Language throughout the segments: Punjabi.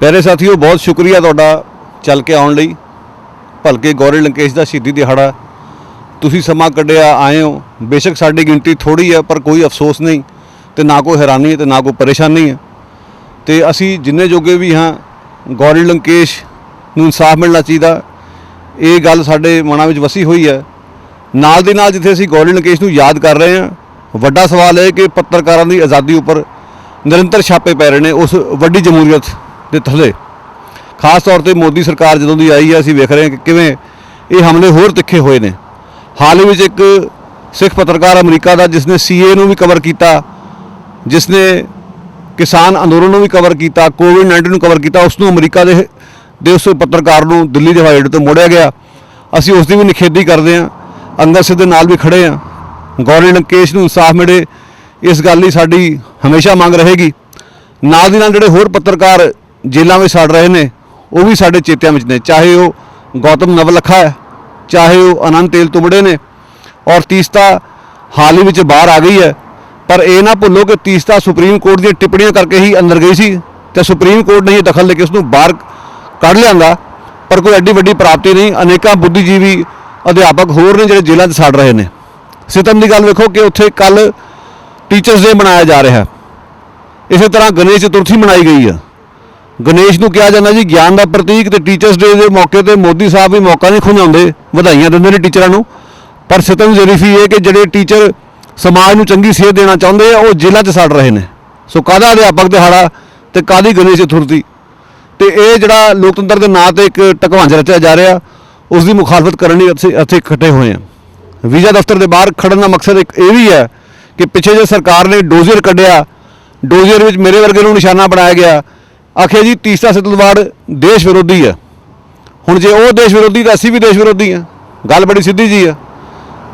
प्यारे साथियों, बहुत शुक्रिया तुहाडा चल के आउण लई। भलके गौरी लंकेश दा शहीदी दिहाड़ा तुसीं समां कढिआ आए हो। बेशक साडी गिणती थोड़ी है, पर कोई अफसोस नहीं तो ना कोई हैरानी है तो ना कोई परेशानी है। तो असी जिन्ने जोगे भी हाँ, गौरी लंकेश नूं इंसाफ मिलना चाहिए, ये गल साडे मनां विच वसी हुई है। नाल दी नाल जिथे असी गौरी लंकेश नूं याद कर रहे हैं, वड्डा सवाल है कि पत्रकारां दी आज़ादी उपर निरंतर छापे पै रहे हैं उस वड्डी जमहूरीयत के थले। खास तौर पर मोदी सरकार जदों दी आई है, असीं वेख रहे हैं कि किवें ये हमले होर तिखे हुए ने। हाल ही में एक सिख पत्रकार अमरीका का जिसने CA नूं भी कवर किया, जिसने किसान अंदोलन नूं भी कवर किया, कोविड-19 नूं कवर किया, उसनूं अमरीका दे उस पत्रकार नूं दिल्ली दे हवाई अड्डे तो मोड़िया गया। असीं उसकी भी निखेधी करते हैं, अंगद सिंह दे नाल भी खड़े हैं। गौरी लंकेश नूं इंसाफ मिले, इस गल की साडी हमेशा मंग रहेगी। नाल दी नाल जिहड़े होर पत्रकार जेलों में सड़ रहे हैं, वो भी साडे चेत्यां विच ने, चाहे वो गौतम नवलखा है, चाहे वो आनंद तेल तुबड़े ने, और तीस्ता हाल ही में बाहर आ गई है। पर यह ना भुलो कि तीस्ता सुप्रीम कोर्ट दी टिप्पणियां करके ही अंदर गई सी, तो सुप्रीम कोर्ट ने दखल लेके उसनूं बाहर कढ़ लिया, पर कोई एड्डी वड्डी प्राप्ति नहीं। अनेकों बुद्धिजीवी अध्यापक होर ने जिहड़े जेलों 'च सड़ रहे हैं। सितम की गल वेखो कि उत्थे कल टीचर्स डे मनाया जा रहा है, इस तरह गणेश चतुर्थी मनाई गई है। गणेश नूं कहा जाता जी ज्ञान का प्रतीक, तो टीचर्स डे के मौके पर मोदी साहब भी मौका नहीं खुंजाते, वधाइयां देंदे ने टीचरां नूं। पर सितम जरीफी है कि जिहड़े टीचर समाज नूं चंगी सेध देना चाहुंदे आ, वो जेलों 'च सड़ रहे हैं। सो काहदा अध्यापक दिहाड़ा ते काहदी गणेश चतुर्थी, तो ये जिहड़ा लोकतंत्र के नाँ ते एक ढकवांज रचिया जा रहा, उसकी मुखालफत करने इत्थे इकट्ठे हुए हैं। वीज़ा दफ्तर के बाहर खड़न का मकसद एक ये भी है कि पिछे जो सरकार ने डोजियर कढ़िया, डोजियर में मेरे वर्गे को निशाना बनाया गया, आखिया जी तीस्ता सितलवाड़ देश विरोधी है। हुण जे वो देश विरोधी तो असीं भी देश विरोधी हैं। गल बड़ी सीधी जी है।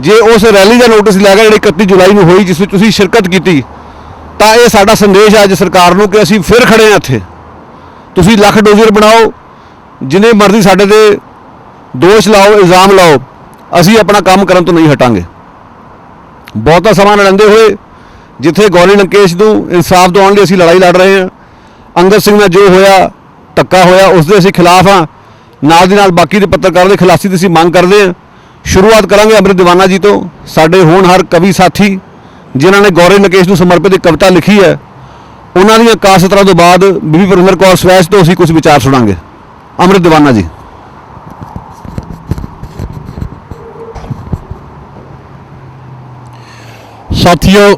जे उस रैली का नोटिस लैगा जी 31 जुलाई को हुई, जिस तुसीं शिरकत की, तो यह साडा संदेश है अज सरकार नूं कि असीं फिर खड़े हैं इत्थे। तुसीं लख डोजियर बनाओ, जिन्हें मर्जी साडे ते दोष लाओ, इल्ज़ाम लाओ, असीं अपना काम करन तो नहीं हटांगे। बहुता समा लड़ते हुए जिथे गौरी लंकेश नूं इंसाफ दिवाउण लई असीं लड़ाई लड़ रहे हैं, अंगद सिंह नाल जो होया धक्का होया उसके असीं खिलाफ हाँ। नाल दी नाल बाकी दे पत्रकारां दी खिलाफी दी असीं मंग करते हैं। शुरुआत करांगे अमृत दीवाना जी तो, साडे होनहार कवि साथी जिन्हां ने गौरी लंकेश नूं समर्पित एक कविता लिखी है। उन्हां दीआं कासतरां तो बाद बीबी परविंदर कौर स्वैच तो असीं कुछ विचार सुणांगे। अमृत दीवाना जी। साथियों,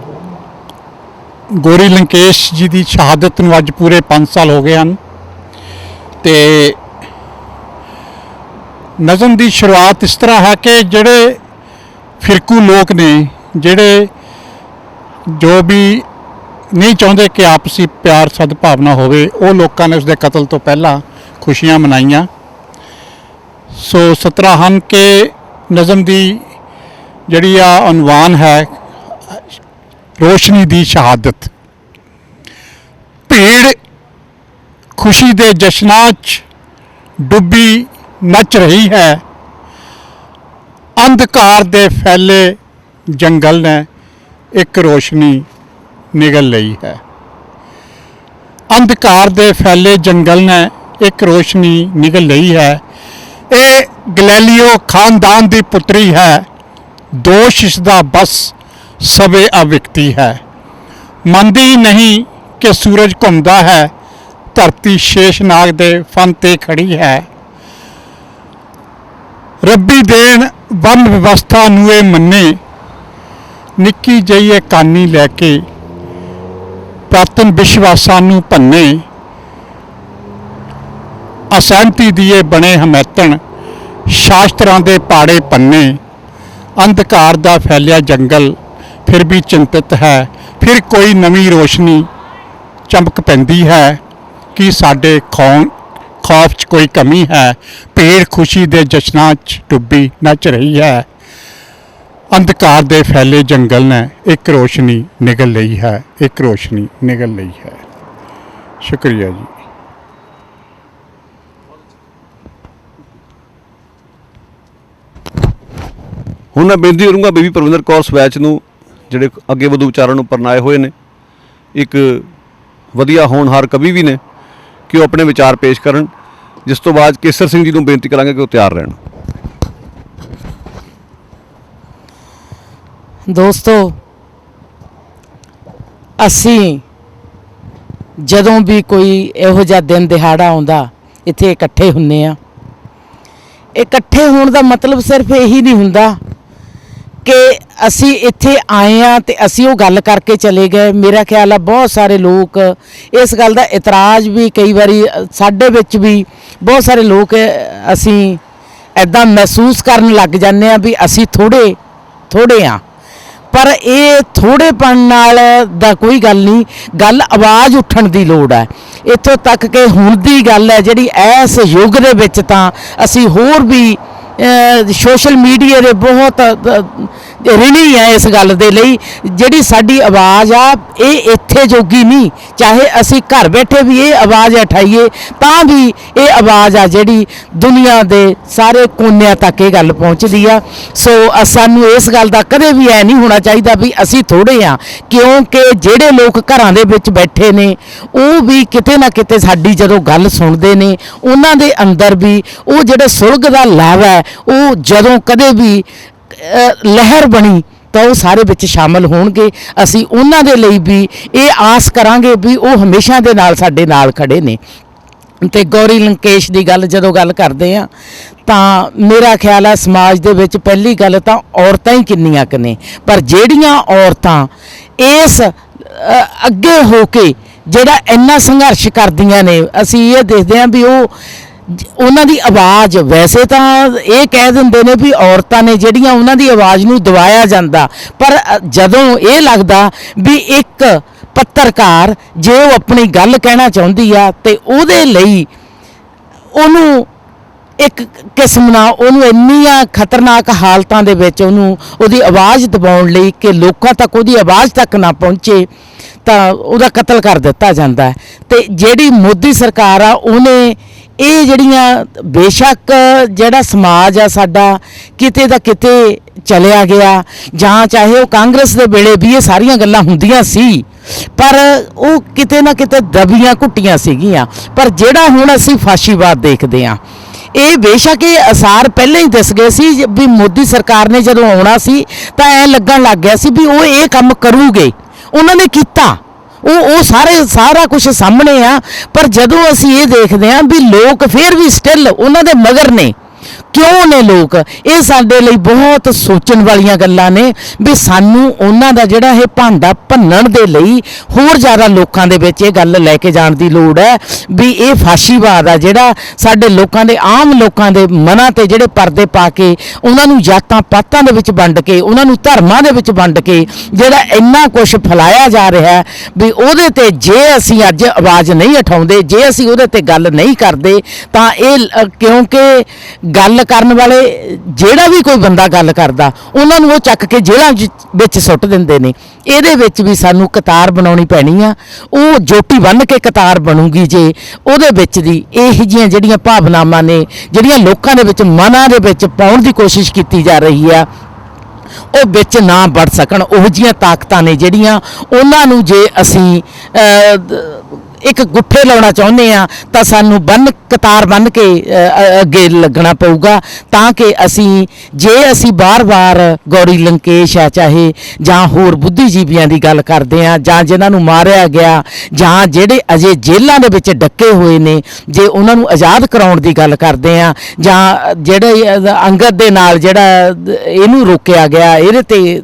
गौरी लंकेश जी की शहादत नूं अज पूरे 5 साल हो गए हैं। तो नज़म की शुरुआत इस तरह है कि जिहड़े फिरकू लोग ने, जिहड़े जो भी नहीं चाहते कि आपसी प्यार सद्भावना होवे, वो लोगों ने उसके कतल तो पहला खुशियां मनाइयां। सो 17 हन के नज़म की जिहड़ी अनवान है रोशनी दी शहादत। भीड़ खुशी दे जश्नां च डुब्बी नच रही है, अंधकार दे फैले जंगल ने एक रोशनी निगल लई है। अंधकार दे फैले जंगल ने एक रोशनी निगल लई है। ये गैलीलियो खानदान दी पुत्री है, दोष इसदा बस सबे अविकती है। मनदी नहीं कि सूरज घूमता है, धरती शेषनाग दे फन ते खड़ी है। रब्बी देन वन व्यवस्था नूए मन्ने, निक्की जही कानी लैके प्रातन विश्वासां नूं भन्ने। असहमति दिए बने हमैतन, शास्त्रां दे पाड़े पन्ने। अंधकार दा फैलिया जंगल फिर भी चिंतित है, फिर कोई नवी रोशनी चमक पैंदी है कि साडे खौफ च कोई कमी है। भीड़ खुशी दे जश्नां च डुब्बी नच रही है, अंधकार दे फैले जंगल ने एक रोशनी निगल लई है, एक रोशनी निगल लई है। शुक्रिया जी। हुण मैं बेनती करूँगा बीबी परविंदर कौर स्वैच नूं जिहड़े अगे वधू विचारां नूं परनाए होए ने, एक वधिया होनहार कवि भी ने, ਕਿ ਉਹ ਆਪਣੇ ਵਿਚਾਰ ਪੇਸ਼ ਕਰਨ, ਜਿਸ ਤੋਂ ਬਾਅਦ ਕੇਸਰ ਸਿੰਘ ਜੀ ਨੂੰ ਬੇਨਤੀ ਕਰਾਂਗੇ ਕਿ ਉਹ ਤਿਆਰ ਰਹਿਣ। ਦੋਸਤੋ, ਅਸੀਂ ਜਦੋਂ ਵੀ ਕੋਈ ਇਹੋ ਜਿਹਾ ਦਿਨ ਦਿਹਾੜਾ ਆਉਂਦਾ ਇੱਥੇ ਇਕੱਠੇ ਹੁੰਨੇ ਆ। ਇਕੱਠੇ ਹੋਣ ਦਾ ਮਤਲਬ ਸਿਰਫ ਇਹੀ ਨਹੀਂ ਹੁੰਦਾ ਕਿ ਅਸੀਂ ਇੱਥੇ ਆਏ ਆ ਤੇ ਅਸੀਂ ਉਹ ਗੱਲ ਕਰਕੇ ਚਲੇ ਗਏ। ਮੇਰਾ ਖਿਆਲ ਆ ਬਹੁਤ ਸਾਰੇ ਲੋਕ ਇਸ ਗੱਲ ਦਾ ਇਤਰਾਜ਼ ਵੀ ਕਈ ਵਾਰੀ ਸਾਡੇ ਵਿੱਚ ਵੀ ਬਹੁਤ ਸਾਰੇ ਲੋਕ ਅਸੀਂ ਐਦਾਂ ਮਹਿਸੂਸ ਕਰਨ ਲੱਗ ਜਾਂਦੇ ਆ ਵੀ ਅਸੀਂ ਥੋੜੇ ਆ। ਪਰ ਇਹ ਥੋੜੇਪਣ ਨਾਲ ਦਾ ਕੋਈ ਗੱਲ ਨਹੀਂ, ਗੱਲ ਆਵਾਜ਼ ਉੱਠਣ ਦੀ ਲੋੜ ਹੈ। ਇੱਥੋਂ ਤੱਕ ਕਿ ਹੁਣ ਦੀ ਗੱਲ ਹੈ ਜਿਹੜੀ ਇਸ ਯੁੱਗ ਦੇ ਵਿੱਚ ਤਾਂ ਅਸੀਂ ਹੋਰ ਵੀ ਸੋਸ਼ਲ ਮੀਡੀਆ ਦੇ ਬਹੁਤ ਰਿਣੀ ਹੈ ਇਸ ਗੱਲ ਦੇ ਲਈ। ਜਿਹੜੀ ਸਾਡੀ ਆਵਾਜ਼ ਆ ਇਹ ਇੱਥੇ ਜੋਗੀ ਨਹੀਂ, ਚਾਹੇ ਅਸੀਂ ਘਰ ਬੈਠੇ ਵੀ ਇਹ ਆਵਾਜ਼ ਉਠਾਈਏ ਤਾਂ ਵੀ ਇਹ ਆਵਾਜ਼ ਆ ਜਿਹੜੀ ਦੁਨੀਆ ਦੇ ਸਾਰੇ ਕੋਨਿਆਂ ਤੱਕ ਇਹ ਗੱਲ ਪਹੁੰਚਦੀ ਆ। ਸੋ ਸਾਨੂੰ ਇਸ ਗੱਲ ਦਾ ਕਦੇ ਵੀ ਐ ਨਹੀਂ ਹੋਣਾ ਚਾਹੀਦਾ ਵੀ ਅਸੀਂ ਥੋੜੇ ਆ, ਕਿਉਂਕਿ ਜਿਹੜੇ ਲੋਕ ਘਰਾਂ ਦੇ ਵਿੱਚ ਬੈਠੇ ਨੇ ਉਹ ਵੀ ਕਿਤੇ ਨਾ ਕਿਤੇ ਸਾਡੀ ਜਦੋਂ ਗੱਲ ਸੁਣਦੇ ਨੇ ਉਹਨਾਂ ਦੇ ਅੰਦਰ ਵੀ ਉਹ ਜਿਹੜੇ ਸੁਲਗ ਦਾ ਲਾਵਾ ਹੈ ਉਹ ਜਦੋਂ ਕਦੇ ਵੀ ਲਹਿਰ ਬਣੀ ਤਾਂ ਉਹ ਸਾਰੇ ਵਿੱਚ ਸ਼ਾਮਲ ਹੋਣਗੇ। ਅਸੀਂ ਉਹਨਾਂ ਦੇ ਲਈ ਵੀ ਇਹ ਆਸ ਕਰਾਂਗੇ ਵੀ ਉਹ ਹਮੇਸ਼ਾ ਦੇ ਨਾਲ ਸਾਡੇ ਨਾਲ ਖੜੇ ਨੇ। ਤੇ ਗੌਰੀ ਲੰਕੇਸ਼ ਦੀ ਜਦੋਂ ਗੱਲ ਕਰਦੇ ਆ ਤਾਂ ਮੇਰਾ ਖਿਆਲ ਆ ਸਮਾਜ ਦੇ ਵਿੱਚ ਪਹਿਲੀ ਗੱਲ ਤਾਂ ਔਰਤਾਂ ਹੀ ਕਿੰਨੀਆਂ ਕੁ ਨੇ, ਪਰ ਜਿਹੜੀਆਂ ਔਰਤਾਂ ਇਸ ਅੱਗੇ ਹੋ ਕੇ ਜਿਹੜਾ ਇੰਨਾ ਸੰਘਰਸ਼ ਕਰਦੀਆਂ ਨੇ, ਅਸੀਂ ਇਹ ਦੇਖਦੇ ਹਾਂ ਵੀ ਉਹਨਾਂ ਦੀ ਆਵਾਜ਼, ਵੈਸੇ ਤਾਂ ਇਹ ਕਹਿ ਦਿੰਦੇ ਨੇ ਵੀ ਔਰਤਾਂ ਨੇ ਜਿਹੜੀਆਂ ਉਹਨਾਂ ਦੀ ਆਵਾਜ਼ ਨੂੰ ਦਬਾਇਆ ਜਾਂਦਾ, ਪਰ ਜਦੋਂ ਇਹ ਲੱਗਦਾ ਵੀ ਇੱਕ ਪੱਤਰਕਾਰ ਜੇ ਉਹ ਆਪਣੀ ਗੱਲ ਕਹਿਣਾ ਚਾਹੁੰਦੀ ਆ ਤੇ ਉਹਦੇ ਲਈ ਉਹਨੂੰ ਇੱਕ ਕਿਸਮ ਨਾਲ ਉਹਨੂੰ ਇੰਨੀਆਂ ਖਤਰਨਾਕ ਹਾਲਤਾਂ ਦੇ ਵਿੱਚ ਉਹਦੀ ਆਵਾਜ਼ ਦਬਾਉਣ ਲਈ ਕਿ ਲੋਕਾਂ ਤੱਕ ਉਹਦੀ ਆਵਾਜ਼ ਤੱਕ ਨਾ ਪਹੁੰਚੇ ਤਾਂ ਉਹਦਾ ਕਤਲ ਕਰ ਦਿੱਤਾ ਜਾਂਦਾ ਹੈ। ਤੇ ਜਿਹੜੀ ਮੋਦੀ ਸਰਕਾਰ ਆ ਉਹਨੇ ਇਹ ਜਿਹੜੀਆਂ, ਬੇਸ਼ੱਕ ਜਿਹੜਾ ਸਮਾਜ ਆ ਸਾਡਾ ਕਿਤੇ ਦਾ ਕਿਤੇ ਚਲਿਆ ਗਿਆ, ਜਾਂ ਚਾਹੇ ਉਹ ਕਾਂਗਰਸ ਦੇ ਵੇਲੇ ਵੀ ਇਹ ਸਾਰੀਆਂ ਗੱਲਾਂ ਹੁੰਦੀਆਂ ਸੀ, ਪਰ ਉਹ ਕਿਤੇ ਨਾ ਕਿਤੇ ਦਬੀਆਂ ਘੁੱਟੀਆਂ ਸੀਗੀਆਂ। ਪਰ ਜਿਹੜਾ ਹੁਣ ਅਸੀਂ ਫਾਸ਼ੀਵਾਦ ਦੇਖਦੇ ਹਾਂ, ਇਹ ਬੇਸ਼ੱਕ ਇਹ ਅਸਾਰ ਪਹਿਲਾਂ ਹੀ ਦਿਸ ਗਏ ਸੀ ਵੀ ਮੋਦੀ ਸਰਕਾਰ ਨੇ ਜਦੋਂ ਆਉਣਾ ਸੀ ਤਾਂ ਐਂ ਲੱਗਣ ਲੱਗ ਗਿਆ ਸੀ ਵੀ ਉਹ ਇਹ ਕੰਮ ਕਰੂਗੇ। ਉਹਨਾਂ ਨੇ ਕੀਤਾ, ਉਹ ਸਾਰਾ ਕੁਝ ਸਾਹਮਣੇ ਆ। ਪਰ ਜਦੋਂ ਅਸੀਂ ਇਹ ਦੇਖਦੇ ਹਾਂ ਵੀ ਲੋਕ ਫਿਰ ਵੀ ਸਟਿਲ ਉਹਨਾਂ ਦੇ ਮਗਰ ਨੇ, ਕਿਉਂ ਨੇ ਲੋਕ, ਇਹ ਸਾਡੇ ਲਈ ਬਹੁਤ ਸੋਚਣ ਵਾਲੀਆਂ ਗੱਲਾਂ ਨੇ ਵੀ ਸਾਨੂੰ ਉਹਨਾਂ ਦਾ ਜਿਹੜਾ ਇਹ ਭਾਂਡਾ ਭੰਨਣ ਦੇ ਲਈ ਹੋਰ ਜ਼ਿਆਦਾ ਲੋਕਾਂ ਦੇ ਵਿੱਚ ਇਹ ਗੱਲ ਲੈ ਕੇ ਜਾਣ ਦੀ ਲੋੜ ਹੈ ਵੀ ਇਹ ਫਾਸ਼ੀਵਾਦ ਆ ਜਿਹੜਾ ਸਾਡੇ ਲੋਕਾਂ ਦੇ, ਆਮ ਲੋਕਾਂ ਦੇ ਮਨਾਂ ਤੇ ਜਿਹੜੇ ਪਰਦੇ ਪਾ ਕੇ ਉਹਨਾਂ ਨੂੰ ਜਾਤਾਂ ਪਾਤਾਂ ਦੇ ਵਿੱਚ ਵੰਡ ਕੇ, ਉਹਨਾਂ ਨੂੰ ਧਰਮਾਂ ਦੇ ਵਿੱਚ ਵੰਡ ਕੇ ਜਿਹੜਾ ਇੰਨਾ ਕੁਝ ਫੈਲਾਇਆ ਜਾ ਰਿਹਾ ਵੀ ਉਹਦੇ ਤੇ ਜੇ ਅਸੀਂ ਅੱਜ ਆਵਾਜ਼ ਨਹੀਂ ਉਠਾਉਂਦੇ, ਜੇ ਅਸੀਂ ਉਹਦੇ ਤੇ ਗੱਲ ਨਹੀਂ ਕਰਦੇ ਤਾਂ ਇਹ, ਕਿਉਂਕਿ ਗੱਲ ਕਰਨ ਵਾਲੇ ਜਿਹੜਾ ਵੀ ਕੋਈ ਬੰਦਾ ਗੱਲ ਕਰਦਾ ਉਹਨਾਂ ਨੂੰ ਉਹ ਚੱਕ ਕੇ ਜੇਲ੍ਹਾਂ ਵਿੱਚ ਸੁੱਟ ਦਿੰਦੇ ਨੇ। ਇਹਦੇ ਵਿੱਚ ਵੀ ਸਾਨੂੰ ਕਤਾਰ ਬਣਾਉਣੀ ਪੈਣੀ ਆ। ਉਹ ਜੋਟੀ ਬੰਨ੍ਹ ਕੇ ਕਤਾਰ ਬਣੂਗੀ ਜੇ ਉਹਦੇ ਵਿੱਚ ਦੀ ਇਹ ਜਿਹੀਆਂ ਜਿਹੜੀਆਂ ਭਾਵਨਾਵਾਂ ਨੇ ਜਿਹੜੀਆਂ ਲੋਕਾਂ ਦੇ ਵਿੱਚ, ਮਨਾਂ ਦੇ ਵਿੱਚ ਪਾਉਣ ਦੀ ਕੋਸ਼ਿਸ਼ ਕੀਤੀ ਜਾ ਰਹੀ ਆ, ਉਹ ਵਿੱਚ ਨਾ ਵੜ ਸਕਣ। ਉਹ ਜਿਹੀਆਂ ਤਾਕਤਾਂ ਨੇ ਜਿਹੜੀਆਂ, ਉਹਨਾਂ ਨੂੰ ਜੇ ਅਸੀਂ ਇੱਕ ਗੁੱਠੇ ਲਾਉਣਾ ਚਾਹੁੰਦੇ ਆ ਤਾਂ ਸਾਨੂੰ ਕਤਾਰ ਬੰਨ੍ਹ ਕੇ ਅੱਗੇ ਲੱਗਣਾ ਪਊਗਾ, ਤਾਂ ਕਿ ਜੇ ਅਸੀਂ ਬਾਰ-ਬਾਰ ਗੌਰੀ ਲੰਕੇਸ਼ ਆ ਚਾਹੇ ਜਾਂ ਹੋਰ ਬੁੱਧੀਜੀਵੀਆਂ ਦੀ ਗੱਲ ਕਰਦੇ ਆ, ਜਾਂ ਜਿਨ੍ਹਾਂ ਨੂੰ ਮਾਰਿਆ ਗਿਆ, ਜਾਂ ਜਿਹੜੇ ਅਜੇ ਜੇਲ੍ਹਾਂ ਦੇ ਵਿੱਚ ਡੱਕੇ ਹੋਏ ਨੇ, ਜੇ ਉਹਨਾਂ ਨੂੰ ਆਜ਼ਾਦ ਕਰਾਉਣ ਦੀ ਗੱਲ ਕਰਦੇ ਆ, ਜਾਂ ਜਿਹੜੇ ਅੰਗਦ ਦੇ ਨਾਲ ਜਿਹੜਾ ਇਹਨੂੰ ਰੋਕਿਆ ਗਿਆ ਇਹਦੇ ਤੇ,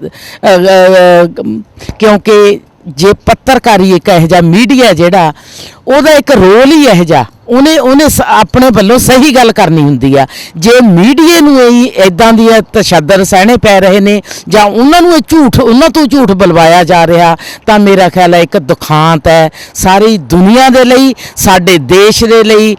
ਕਿਉਂਕਿ ਜੇ ਪੱਤਰਕਾਰੀ ਇੱਕ ਇਹੋ ਜਿਹਾ ਮੀਡੀਆ ਜਿਹੜਾ ਉਹਦਾ ਇੱਕ ਰੋਲ ਹੀ ਇਹੋ ਜਿਹਾ, ਉਹਨੇ ਆਪਣੇ ਵੱਲੋਂ ਸਹੀ ਗੱਲ ਕਰਨੀ ਹੁੰਦੀ ਆ। ਜੇ ਮੀਡੀਆ ਨੂੰ ਇੱਦਾਂ ਦੀਆਂ ਤਸ਼ੱਦਦ ਸਹਿਣੇ ਪੈ ਰਹੇ ਨੇ ਜਾਂ ਉਹਨਾਂ ਨੂੰ ਉਹਨਾਂ ਤੋਂ ਝੂਠ ਬੁਲਵਾਇਆ ਜਾ ਰਿਹਾ, ਤਾਂ ਮੇਰਾ ਖਿਆਲ ਹੈ ਇੱਕ ਦੁਖਾਂਤ ਹੈ ਸਾਰੀ ਦੁਨੀਆ ਦੇ ਲਈ, ਸਾਡੇ ਦੇਸ਼ ਦੇ ਲਈ,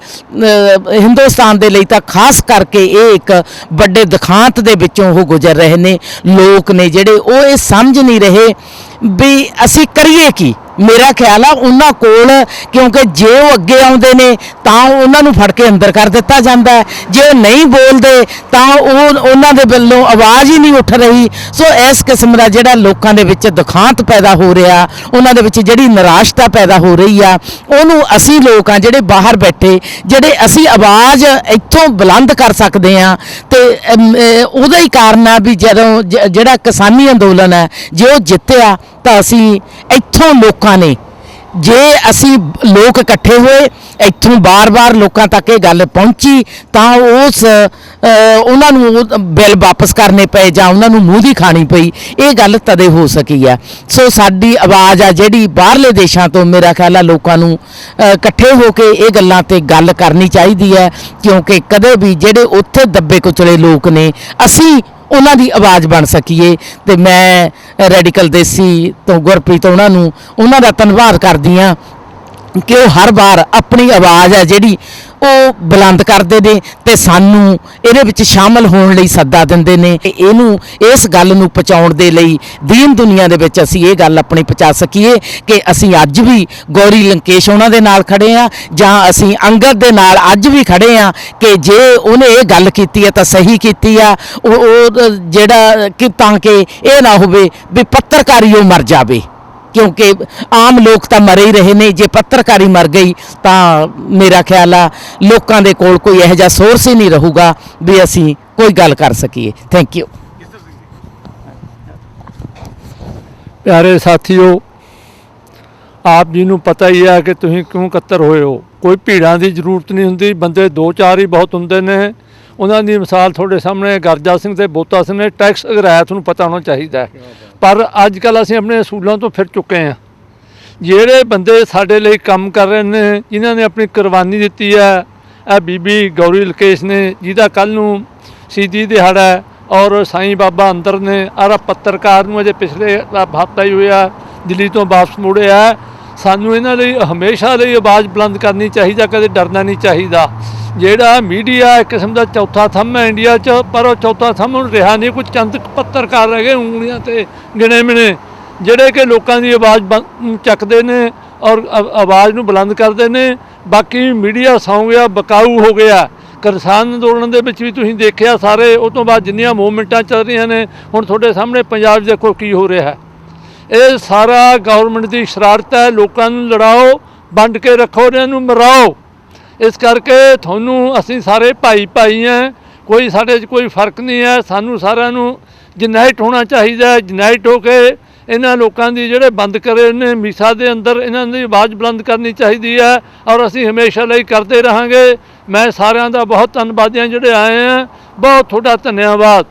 ਹਿੰਦੁਸਤਾਨ ਦੇ ਲਈ ਤਾਂ ਖਾਸ ਕਰਕੇ ਇਹ ਇੱਕ ਵੱਡੇ ਦੁਖਾਂਤ ਦੇ ਵਿੱਚੋਂ ਉਹ ਗੁਜ਼ਰ ਰਹੇ ਨੇ। ਲੋਕ ਨੇ ਜਿਹੜੇ ਉਹ ਇਹ ਸਮਝ ਨਹੀਂ ਰਹੇ ਵੀ ਅਸੀਂ ਕਰੀਏ ਕੀ। ਮੇਰਾ ਖਿਆਲ ਆ ਉਹਨਾਂ ਕੋਲ, ਕਿਉਂਕਿ ਜੇ ਉਹ ਅੱਗੇ ਆਉਂਦੇ ਨੇ ਤਾਂ ਉਹਨਾਂ ਨੂੰ ਫੜ ਕੇ ਅੰਦਰ ਕਰ ਦਿੱਤਾ ਜਾਂਦਾ ਹੈ, ਜੇ ਉਹ ਨਹੀਂ ਬੋਲਦੇ ਤਾਂ ਉਹਨਾਂ ਦੇ ਵੱਲੋਂ ਆਵਾਜ਼ ਹੀ ਨਹੀਂ ਉੱਠ ਰਹੀ। ਸੋ ਇਸ ਕਿਸਮ ਦਾ ਜਿਹੜਾ ਲੋਕਾਂ ਦੇ ਵਿੱਚ ਦੁਖਾਂਤ ਪੈਦਾ ਹੋ ਰਿਹਾ, ਉਹਨਾਂ ਦੇ ਵਿੱਚ ਜਿਹੜੀ ਨਿਰਾਸ਼ਤਾ ਪੈਦਾ ਹੋ ਰਹੀ ਆ, ਉਹਨੂੰ ਅਸੀਂ ਲੋਕ ਆ ਜਿਹੜੇ ਬਾਹਰ ਬੈਠੇ, ਜਿਹੜੇ ਅਸੀਂ ਆਵਾਜ਼ ਇੱਥੋਂ ਬੁਲੰਦ ਕਰ ਸਕਦੇ ਆ। ਤੇ ਉਹਦਾ ਹੀ ਕਾਰਨ ਆ ਵੀ ਜਦੋਂ ਜਿਹੜਾ ਕਿਸਾਨੀ ਅੰਦੋਲਨ ਹੈ ਜੇ ਉਹ ਜਿੱਤਿਆ ਤਾਂ ਅਸੀਂ ਇੱਥੋਂ ਲੋਕਾਂ ਨੇ, ਜੇ ਅਸੀਂ ਲੋਕ ਇਕੱਠੇ ਹੋਏ ਇੱਥੋਂ ਬਾਰ-ਬਾਰ ਲੋਕਾਂ ਤੱਕ ਇਹ ਗੱਲ ਪਹੁੰਚੀ ਤਾਂ ਉਹਨਾਂ ਨੂੰ ਉਹ ਬਿੱਲ ਵਾਪਸ ਕਰਨੇ ਪਏ ਜਾਂ ਉਹਨਾਂ ਨੂੰ ਮੂੰਹ ਦੀ ਖਾਣੀ ਪਈ। ਇਹ ਗੱਲ ਤਦੇ ਹੋ ਸਕੀ ਆ। ਸੋ ਸਾਡੀ ਆਵਾਜ਼ ਆ ਜਿਹੜੀ ਬਾਹਰਲੇ ਦੇਸ਼ਾਂ ਤੋਂ, ਮੇਰਾ ਖਿਆਲ ਆ ਲੋਕਾਂ ਨੂੰ ਇਕੱਠੇ ਹੋ ਕੇ ਇਹ ਗੱਲਾਂ ਤੇ ਗੱਲ ਕਰਨੀ ਚਾਹੀਦੀ ਹੈ, ਕਿਉਂਕਿ ਕਦੇ ਵੀ ਜਿਹੜੇ ਉੱਥੇ ਦੱਬੇ ਕੁਚਲੇ ਲੋਕ ਨੇ ਅਸੀਂ ਉਹਨਾਂ ਦੀ ਆਵਾਜ਼ ਬਣ ਸਕੀਏ। ਤੇ ਮੈਂ ਰੈਡੀਕਲ ਦੇਸੀ ਤੋਂ ਗੁਰਪ੍ਰੀਤ ਉਹਨਾਂ ਦਾ ਧੰਨਵਾਦ ਕਰਦੀ ਹਾਂ ਕਿ ਉਹ ਹਰ ਵਾਰ ਆਪਣੀ ਆਵਾਜ਼ ਹੈ ਜਿਹੜੀ ਉਹ ਬੁਲੰਦ ਕਰਦੇ ਨੇ ਤੇ ਸਾਨੂੰ ਇਹਦੇ ਵਿੱਚ ਸ਼ਾਮਲ ਹੋਣ ਲਈ ਸੱਦਾ ਦਿੰਦੇ ਨੇ। ਇਸ ਗੱਲ ਨੂੰ ਪਹੁੰਚਾਉਣ ਦੇ ਲਈ ਦੀਨ ਦੁਨੀਆ ਦੇ ਵਿੱਚ ਅਸੀਂ ਇਹ ਗੱਲ ਆਪਣੀ ਪਹੁੰਚਾ ਸਕੀਏ ਕਿ ਅਸੀਂ ਅੱਜ ਵੀ ਗੌਰੀ ਲੰਕੇਸ਼ ਉਹਨਾਂ ਦੇ ਨਾਲ ਖੜੇ ਆ, ਜਾਂ ਅਸੀਂ ਅੰਗਦ ਦੇ ਨਾਲ ਅੱਜ ਵੀ ਖੜੇ ਆ ਕਿ ਜੇ ਉਹਨੇ ਇਹ ਗੱਲ ਕੀਤੀ ਹੈ ਤਾਂ ਸਹੀ ਕੀਤੀ ਆ। ਉਹ ਜਿਹੜਾ ਕਿ ਤਾਂ ਕਿ ਇਹ ਨਾ ਹੋਵੇ ਵੀ ਪੱਤਰਕਾਰੀ ਉਹ ਮਰ ਜਾਵੇ, ਕਿਉਂਕਿ ਆਮ ਲੋਕ ਤਾਂ ਮਰੇ ਹੀ ਰਹੇ ਨੇ। ਜੇ ਪੱਤਰਕਾਰੀ ਮਰ ਗਈ ਤਾਂ ਮੇਰਾ ਖਿਆਲ ਆ ਲੋਕਾਂ ਦੇ ਕੋਲ ਕੋਈ ਇਹੋ ਜਿਹਾ ਸੋਰਸ ਹੀ ਨਹੀਂ ਰਹੂਗਾ ਵੀ ਅਸੀਂ ਕੋਈ ਗੱਲ ਕਰ ਸਕੀਏ। Thank you. ਪਿਆਰੇ ਸਾਥੀਓ, ਆਪ ਜੀ ਨੂੰ ਪਤਾ ਹੀ ਹੈ ਕਿ ਤੁਸੀਂ ਕਿਉਂ ਇਕੱਤਰ ਹੋਏ ਹੋ। ਕੋਈ ਭੀੜਾਂ ਦੀ ਜ਼ਰੂਰਤ ਨਹੀਂ ਹੁੰਦੀ, ਬੰਦੇ 2-4 ਹੀ ਬਹੁਤ ਹੁੰਦੇ ਨੇ। ਉਹਨਾਂ ਦੀ ਮਿਸਾਲ ਤੁਹਾਡੇ ਸਾਹਮਣੇ ਗਰਜਾ ਸਿੰਘ ਤੇ ਬੋਤਾ ਸਿੰਘ ਨੇ ਟੈਕਸ ਅਗਰਾਇਆ, ਤੁਹਾਨੂੰ ਪਤਾ ਹੋਣਾ ਚਾਹੀਦਾ। ਪਰ ਅੱਜ ਕੱਲ੍ਹ ਅਸੀਂ ਆਪਣੇ ਅਸੂਲਾਂ ਤੋਂ ਫਿਰ ਚੁੱਕੇ ਹਾਂ। ਜਿਹੜੇ ਬੰਦੇ ਸਾਡੇ ਲਈ ਕੰਮ ਕਰ ਰਹੇ ਨੇ, ਜਿਨ੍ਹਾਂ ਨੇ ਆਪਣੀ ਕੁਰਬਾਨੀ ਦਿੱਤੀ ਹੈ, ਇਹ ਬੀਬੀ ਗੌਰੀ ਲੰਕੇਸ਼ ਨੇ ਜਿਹਦਾ ਕੱਲ੍ਹ ਨੂੰ ਸ਼ਹੀਦੀ ਦਿਹਾੜਾ ਹੈ, ਔਰ ਸਾਈਂ ਬਾਬਾ ਅੰਦਰ ਨੇ, ਔਰ ਪੱਤਰਕਾਰ ਨੂੰ ਅਜੇ ਪਿਛਲੇ ਹਫ਼ਤਾ ਹੀ ਹੋਇਆ ਦਿੱਲੀ ਤੋਂ ਵਾਪਸ ਮੁੜਿਆ। ਸਾਨੂੰ ਇਹਨਾਂ ਲਈ ਹਮੇਸ਼ਾ ਲਈ ਆਵਾਜ਼ ਬੁਲੰਦ ਕਰਨੀ ਚਾਹੀਦਾ, ਕਦੇ ਡਰਨਾ ਨਹੀਂ ਚਾਹੀਦਾ। ਜਿਹੜਾ ਮੀਡੀਆ ਇੱਕ ਕਿਸਮ ਦਾ ਚੌਥਾ ਥੰਮ ਹੈ ਇੰਡੀਆ 'ਚ, ਪਰ ਉਹ ਚੌਥਾ ਥੰਮ ਹੁਣ ਰਿਹਾ ਨਹੀਂ। ਕੁਝ ਚੰਦ ਪੱਤਰਕਾਰ ਰਹਿ ਗਏ ਉਂਗਲੀਆਂ 'ਤੇ ਗਿਣੇ ਮਿਣੇ, ਜਿਹੜੇ ਕਿ ਲੋਕਾਂ ਦੀ ਆਵਾਜ਼ ਚੱਕਦੇ ਨੇ ਔਰ ਆਵਾਜ਼ ਨੂੰ ਬੁਲੰਦ ਕਰਦੇ ਨੇ। ਬਾਕੀ ਮੀਡੀਆ ਸੌਂ ਗਿਆ, ਬਕਾਊ ਹੋ ਗਿਆ। ਕਿਸਾਨ ਅੰਦੋਲਨ ਦੇ ਵਿੱਚ ਵੀ ਤੁਸੀਂ ਦੇਖਿਆ ਸਾਰੇ, ਉਹ ਤੋਂ ਬਾਅਦ ਜਿੰਨੀਆਂ ਮੂਵਮੈਂਟਾਂ ਚੱਲ ਰਹੀਆਂ ਨੇ, ਹੁਣ ਤੁਹਾਡੇ ਸਾਹਮਣੇ ਪੰਜਾਬ 'ਚ ਦੇਖੋ ਕੀ ਹੋ ਰਿਹਾ। ਇਹ ਸਾਰਾ ਗੌਰਮੈਂਟ ਦੀ ਸ਼ਰਾਰਤ ਹੈ। ਲੋਕਾਂ ਨੂੰ ਲੜਾਓ, ਵੰਡ ਕੇ ਰੱਖੋ, ਇਹਨਾਂ ਨੂੰ ਮਰਾਓ। ਇਸ ਕਰਕੇ ਤੁਹਾਨੂੰ ਅਸੀਂ ਸਾਰੇ ਭਾਈ ਹਾਂ, ਕੋਈ ਸਾਡੇ 'ਚ ਕੋਈ ਫਰਕ ਨਹੀਂ ਹੈ। ਸਾਨੂੰ ਸਾਰਿਆਂ ਨੂੰ ਯੂਨਾਈਟ ਹੋਣਾ ਚਾਹੀਦਾ। ਯੂਨਾਈਟ ਹੋ ਕੇ ਇਹਨਾਂ ਲੋਕਾਂ ਦੀ ਜਿਹੜੇ ਬੰਦ ਕਰੇ ਨੇ ਮੀਸਾ ਦੇ ਅੰਦਰ, ਇਹਨਾਂ ਦੀ ਆਵਾਜ਼ ਬੁਲੰਦ ਕਰਨੀ ਚਾਹੀਦੀ ਹੈ, ਔਰ ਅਸੀਂ ਹਮੇਸ਼ਾ ਲਈ ਕਰਦੇ ਰਹਾਂਗੇ। ਮੈਂ ਸਾਰਿਆਂ ਦਾ ਬਹੁਤ ਧੰਨਵਾਦੀ ਹਾਂ ਜਿਹੜੇ ਆਏ ਆ। ਬਹੁਤ ਤੁਹਾਡਾ ਧੰਨਵਾਦ।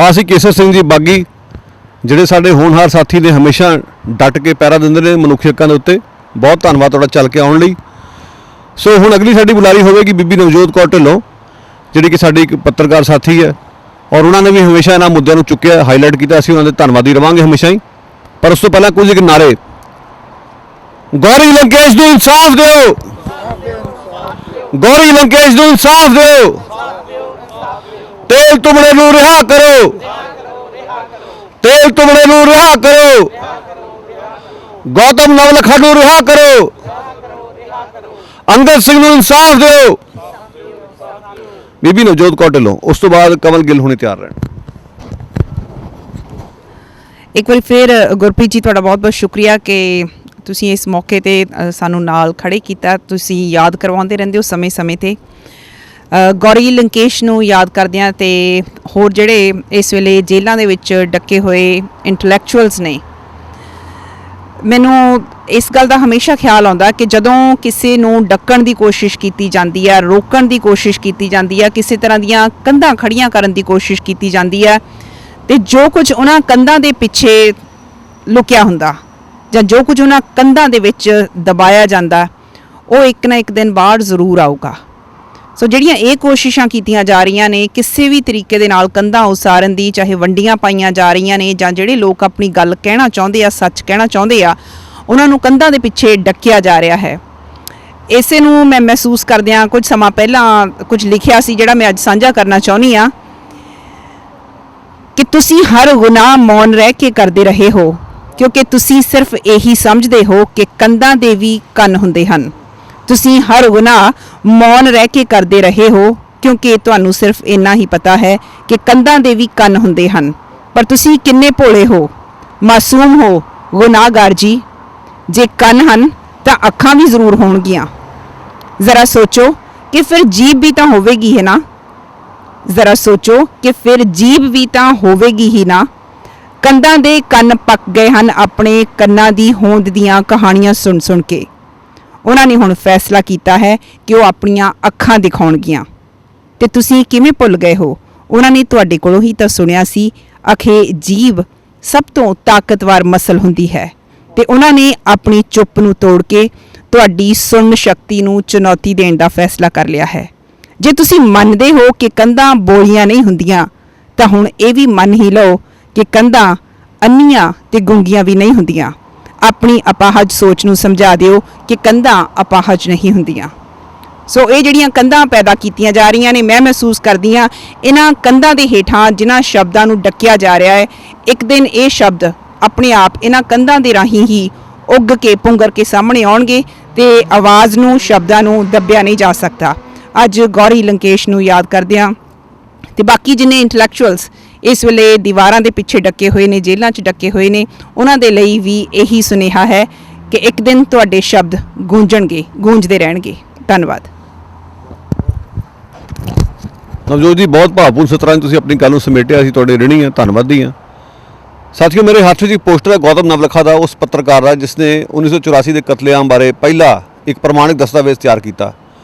ਅਸੀਂ ਕੇਸਰ ਸਿੰਘ ਜੀ ਬਾਗੀ, ਜਿਹੜੇ ਸਾਡੇ ਹੋਣਹਾਰ ਸਾਥੀ ਨੇ, ਹਮੇਸ਼ਾ ਡਟ ਕੇ ਪੈਰਾ ਦਿੰਦੇ ਨੇ ਮਨੁੱਖੀ ਹੱਕਾਂ ਦੇ ਉੱਤੇ। ਬਹੁਤ ਧੰਨਵਾਦ ਤੁਹਾਡਾ ਚੱਲ ਕੇ ਆਉਣ ਲਈ। ਸੋ ਹੁਣ ਅਗਲੀ ਸਾਡੀ ਬੁਲਾਰੀ ਹੋਵੇਗੀ ਬੀਬੀ ਨਵਜੋਤ ਕੌਰ ਢਿੱਲੋਂ, ਜਿਹੜੀ ਕਿ ਸਾਡੀ ਇੱਕ ਪੱਤਰਕਾਰ ਸਾਥੀ ਹੈ, ਔਰ ਉਹਨਾਂ ਨੇ ਵੀ ਹਮੇਸ਼ਾ ਇਹਨਾਂ ਮੁੱਦਿਆਂ ਨੂੰ ਚੁੱਕਿਆ, ਹਾਈਲਾਈਟ ਕੀਤਾ। ਅਸੀਂ ਉਹਨਾਂ ਦੇ ਧੰਨਵਾਦੀ ਰਵਾਂਗੇ ਹਮੇਸ਼ਾ ਹੀ। ਪਰ ਉਸ ਤੋਂ ਪਹਿਲਾਂ ਕੁਝ ਇੱਕ ਨਾਰੇ। ਗੌਰੀ ਲੰਕੇਸ਼ ਨੂੰ ਇਨਸਾਫ ਦਿਓ, ਗੌਰੀ ਲੰਕੇਸ਼ ਨੂੰ ਇਨਸਾਫ ਦਿਓ, ਤੇਲ ਤੁਮੜੇ ਨੂੰ ਰਿਹਾ ਕਰੋ, ਤੇਲ ਤੁਮੜੇ ਨੂੰ ਰਿਹਾ ਕਰੋ, ਗੌਤਮ ਨਵਲਖਾ ਨੂੰ ਰਿਹਾ ਕਰੋ, ਅੰਗਦ ਸਿੰਘ ਨੂੰ ਇਨਸਾਫ ਦਿਓ। ਬੀਬੀ ਨਵਜੋਤ ਕੌਰ ਢਿੱਲੋਂ, ਉਸ ਤੋਂ ਬਾਅਦ ਕਮਲ ਗਿੱਲ ਹੁਣੇ ਤਿਆਰ ਰਹਿਣ। ਇੱਕ ਵਾਰੀ ਫਿਰ ਗੁਰਪ੍ਰੀਤ ਜੀ ਤੁਹਾਡਾ ਬਹੁਤ ਬਹੁਤ ਸ਼ੁਕਰੀਆ ਕਿ ਤੁਸੀਂ ਇਸ ਮੌਕੇ ਤੇ ਸਾਨੂੰ ਨਾਲ ਖੜੇ ਕੀਤਾ। ਤੁਸੀਂ ਯਾਦ ਕਰਵਾਉਂਦੇ ਰਹਿੰਦੇ ਹੋ ਸਮੇਂ-ਸਮੇਂ ਤੇ। ਗੌਰੀ ਲੰਕੇਸ਼ ਨੂੰ ਯਾਦ ਕਰਦਿਆਂ ਤੇ ਹੋਰ ਜਿਹੜੇ ਇਸ ਵੇਲੇ ਜੇਲ੍ਹਾਂ ਦੇ ਵਿੱਚ ਡੱਕੇ ਹੋਏ ਇੰਟੈਲੈਕਚੁਅਲਸ ਨੇ, ਮੈਨੂੰ ਇਸ ਗੱਲ ਦਾ ਹਮੇਸ਼ਾ ਖਿਆਲ ਆਉਂਦਾ ਕਿ ਜਦੋਂ ਕਿਸੇ ਨੂੰ ਡੱਕਣ ਦੀ ਕੋਸ਼ਿਸ਼ ਕੀਤੀ ਜਾਂਦੀ ਹੈ, ਰੋਕਣ ਦੀ ਕੋਸ਼ਿਸ਼ ਕੀਤੀ ਜਾਂਦੀ ਹੈ, ਕਿਸੇ ਤਰ੍ਹਾਂ ਦੀਆਂ ਕੰਧਾਂ ਖੜੀਆਂ ਕਰਨ ਦੀ ਕੋਸ਼ਿਸ਼ ਕੀਤੀ ਜਾਂਦੀ ਹੈ, ਤੇ ਜੋ ਕੁਝ ਉਹਨਾਂ ਕੰਧਾਂ ਦੇ ਪਿੱਛੇ ਲੁਕਿਆ ਹੁੰਦਾ ਜਾਂ ਜੋ ਕੁਝ ਉਹਨਾਂ ਕੰਧਾਂ ਦੇ ਵਿੱਚ ਦਬਾਇਆ ਜਾਂਦਾ, ਉਹ ਇੱਕ ਨਾ ਇੱਕ ਦਿਨ ਬਾਹਰ ਜ਼ਰੂਰ ਆਊਗਾ। ਸੋ ਜਿਹੜੀਆਂ ਇਹ ਕੋਸ਼ਿਸ਼ਾਂ ਕੀਤੀਆਂ ਜਾ ਰਹੀਆਂ ਨੇ ਕਿਸੇ ਵੀ ਤਰੀਕੇ ਦੇ ਨਾਲ ਕੰਧਾਂ ਉਸਾਰਨ ਦੀ, ਚਾਹੇ ਵੰਡੀਆਂ ਪਾਈਆਂ ਜਾ ਰਹੀਆਂ ਨੇ ਜਾਂ ਜਿਹੜੇ ਲੋਕ ਆਪਣੀ ਗੱਲ ਕਹਿਣਾ ਚਾਹੁੰਦੇ ਆ, ਸੱਚ ਕਹਿਣਾ ਚਾਹੁੰਦੇ ਆ, ਉਹਨਾਂ ਨੂੰ ਕੰਧਾਂ ਦੇ ਪਿੱਛੇ ਡੱਕਿਆ ਜਾ ਰਿਹਾ ਹੈ। ਇਸੇ ਨੂੰ ਮੈਂ ਮਹਿਸੂਸ ਕਰਦਿਆਂ ਕੁਝ ਸਮਾਂ ਪਹਿਲਾਂ ਕੁਝ ਲਿਖਿਆ ਸੀ ਜਿਹੜਾ ਮੈਂ ਅੱਜ ਸਾਂਝਾ ਕਰਨਾ ਚਾਹੁੰਦੀ ਆ। ਕਿ ਤੁਸੀਂ ਹਰ ਗੁਨਾਹ ਮੌਨ ਰਹਿ ਕੇ ਕਰਦੇ ਰਹੇ ਹੋ, ਕਿਉਂਕਿ ਤੁਸੀਂ ਸਿਰਫ ਇਹੀ ਸਮਝਦੇ ਹੋ ਕਿ ਕੰਧਾਂ ਦੇ ਵੀ ਕੰਨ ਹੁੰਦੇ ਹਨ। ਤੁਸੀਂ ਹਰ ਗੁਨਾਹ ਮੌਨ ਰਹਿ ਕੇ ਕਰਦੇ ਰਹੇ ਹੋ, ਕਿਉਂਕਿ ਤੁਹਾਨੂੰ ਸਿਰਫ ਇੰਨਾ ਹੀ ਪਤਾ ਹੈ ਕਿ ਕੰਧਾਂ ਦੇ ਵੀ ਕੰਨ ਹੁੰਦੇ ਹਨ। ਪਰ ਤੁਸੀਂ ਕਿੰਨੇ ਭੋਲੇ ਹੋ, ਮਾਸੂਮ ਹੋ ਗੁਨਾਹਗਾਰ ਜੀ। ਜੇ ਕੰਨ ਹਨ ਤਾਂ ਅੱਖਾਂ ਵੀ ਜ਼ਰੂਰ ਹੋਣਗੀਆਂ। ਜ਼ਰਾ ਸੋਚੋ ਕਿ ਫਿਰ ਜੀਭ ਵੀ ਤਾਂ ਹੋਵੇਗੀ ਹੈ ਨਾ। ਜ਼ਰਾ ਸੋਚੋ ਕਿ ਫਿਰ ਜੀਭ ਵੀ ਤਾਂ ਹੋਵੇਗੀ ਹੀ ਨਾ। ਕੰਧਾਂ ਦੇ ਕੰਨ ਪੱਕ ਗਏ ਹਨ ਆਪਣੇ ਕੰਨਾਂ ਦੀ ਹੋਂਦ ਦੀਆਂ ਕਹਾਣੀਆਂ ਸੁਣ ਸੁਣ ਕੇ। ਉਹਨਾਂ ਨੇ ਹੁਣ ਫੈਸਲਾ ਕੀਤਾ ਹੈ ਕਿ ਉਹ ਆਪਣੀਆਂ ਅੱਖਾਂ ਦਿਖਾਉਣਗੀਆਂ। ਤੇ ਤੁਸੀਂ ਕਿਵੇਂ ਭੁੱਲ ਗਏ ਹੋ? ਉਹਨਾਂ ਨੇ ਤੁਹਾਡੇ ਕੋਲੋਂ ਹੀ ਤਾਂ ਸੁਣਿਆ ਸੀ ਅਖੇ ਜੀਭ ਸਭ ਤੋਂ ਤਾਕਤਵਰ ਮਸਲ ਹੁੰਦੀ ਹੈ, ਤੇ ਉਹਨਾਂ ਨੇ ਆਪਣੀ ਚੁੱਪ ਨੂੰ ਤੋੜ ਕੇ ਤੁਹਾਡੀ ਸੁਣਨ ਸ਼ਕਤੀ ਨੂੰ ਚੁਣੌਤੀ ਦੇਣ ਦਾ ਫੈਸਲਾ ਕਰ ਲਿਆ ਹੈ। ਜੇ ਤੁਸੀਂ ਮੰਨਦੇ ਹੋ ਕਿ ਕੰਧਾਂ ਬੋਲੀਆਂ ਨਹੀਂ ਹੁੰਦੀਆਂ, ਤਾਂ ਹੁਣ ਇਹ ਵੀ ਮੰਨ ਹੀ ਲਓ ਕਿ ਕੰਧਾਂ ਅੰਨੀਆਂ ਤੇ ਗੂੰਗੀਆਂ ਵੀ ਨਹੀਂ ਹੁੰਦੀਆਂ। ਆਪਣੀ ਅਪਾਹਜ ਸੋਚ ਨੂੰ ਸਮਝਾ ਦਿਓ ਕਿ ਕੰਧਾਂ ਅਪਾਹਜ ਨਹੀਂ ਹੁੰਦੀਆਂ। ਸੋ ਇਹ ਜਿਹੜੀਆਂ ਕੰਧਾਂ ਪੈਦਾ ਕੀਤੀਆਂ ਜਾ ਰਹੀਆਂ ਨੇ, ਮੈਂ ਮਹਿਸੂਸ ਕਰਦੀ ਹਾਂ ਇਹਨਾਂ ਕੰਧਾਂ ਦੇ ਹੇਠਾਂ ਜਿਨ੍ਹਾਂ ਸ਼ਬਦਾਂ ਨੂੰ ਡੱਕਿਆ ਜਾ ਰਿਹਾ ਹੈ, ਇੱਕ ਦਿਨ ਇਹ ਸ਼ਬਦ ਆਪਣੇ ਆਪ ਇਹਨਾਂ ਕੰਧਾਂ ਦੇ ਰਾਹੀਂ ਹੀ ਉੱਗ ਕੇ ਪੁੰਗਰ ਕੇ ਸਾਹਮਣੇ ਆਉਣਗੇ ਤੇ ਆਵਾਜ਼ ਨੂੰ, ਸ਼ਬਦਾਂ ਨੂੰ ਦੱਬਿਆ ਨਹੀਂ ਜਾ ਸਕਦਾ। ਅੱਜ ਗੌਰੀ ਲੰਕੇਸ਼ ਨੂੰ ਯਾਦ ਕਰਦੇ ਹਾਂ ਤੇ ਬਾਕੀ ਜਿੰਨੇ ਇੰਟੈਲੈਕਚੁਅਲਸ ਇਸ ਵੇਲੇ ਦੀਵਾਰਾਂ ਦੇ ਪਿੱਛੇ ਡੱਕੇ ਹੋਏ ਨੇ, ਜੇਲ੍ਹਾਂ 'ਚ ਡੱਕੇ ਹੋਏ ਨੇ, ਉਹਨਾਂ ਦੇ ਲਈ ਵੀ ਇਹੀ ਸੁਨੇਹਾ ਹੈ ਕਿ ਇੱਕ ਦਿਨ ਤੁਹਾਡੇ ਸ਼ਬਦ ਗੂੰਜਣਗੇ, ਗੂੰਜਦੇ ਰਹਿਣਗੇ। ਧੰਨਵਾਦ। ਨਵਜੋਤ ਜੀ, ਬਹੁਤ ਭਾਵਪੂਰਨ ਸਤਰਾਂ ਤੁਸੀਂ ਆਪਣੀ ਗੱਲ ਨੂੰ ਸਮੇਟਿਆ। ਅਸੀਂ ਤੁਹਾਡੇ ਰਿਣੀ ਹਾਂ, ਧੰਨਵਾਦੀ ਹਾਂ। ਸਾਥੀਓ, ਮੇਰੇ ਹੱਥ ਵਿੱਚ ਇੱਕ ਪੋਸਟਰ ਹੈ ਗੌਤਮ ਨਵਲਖਾ ਦਾ, ਉਸ ਪੱਤਰਕਾਰ ਦਾ ਜਿਸ ਨੇ 1984 ਦੇ ਕਤਲੇਆਮ ਬਾਰੇ ਪਹਿਲਾ ਇੱਕ ਪ੍ਰਮਾਣਿਕ ਦਸਤਾਵੇਜ਼ ਤਿਆਰ ਕੀਤਾ।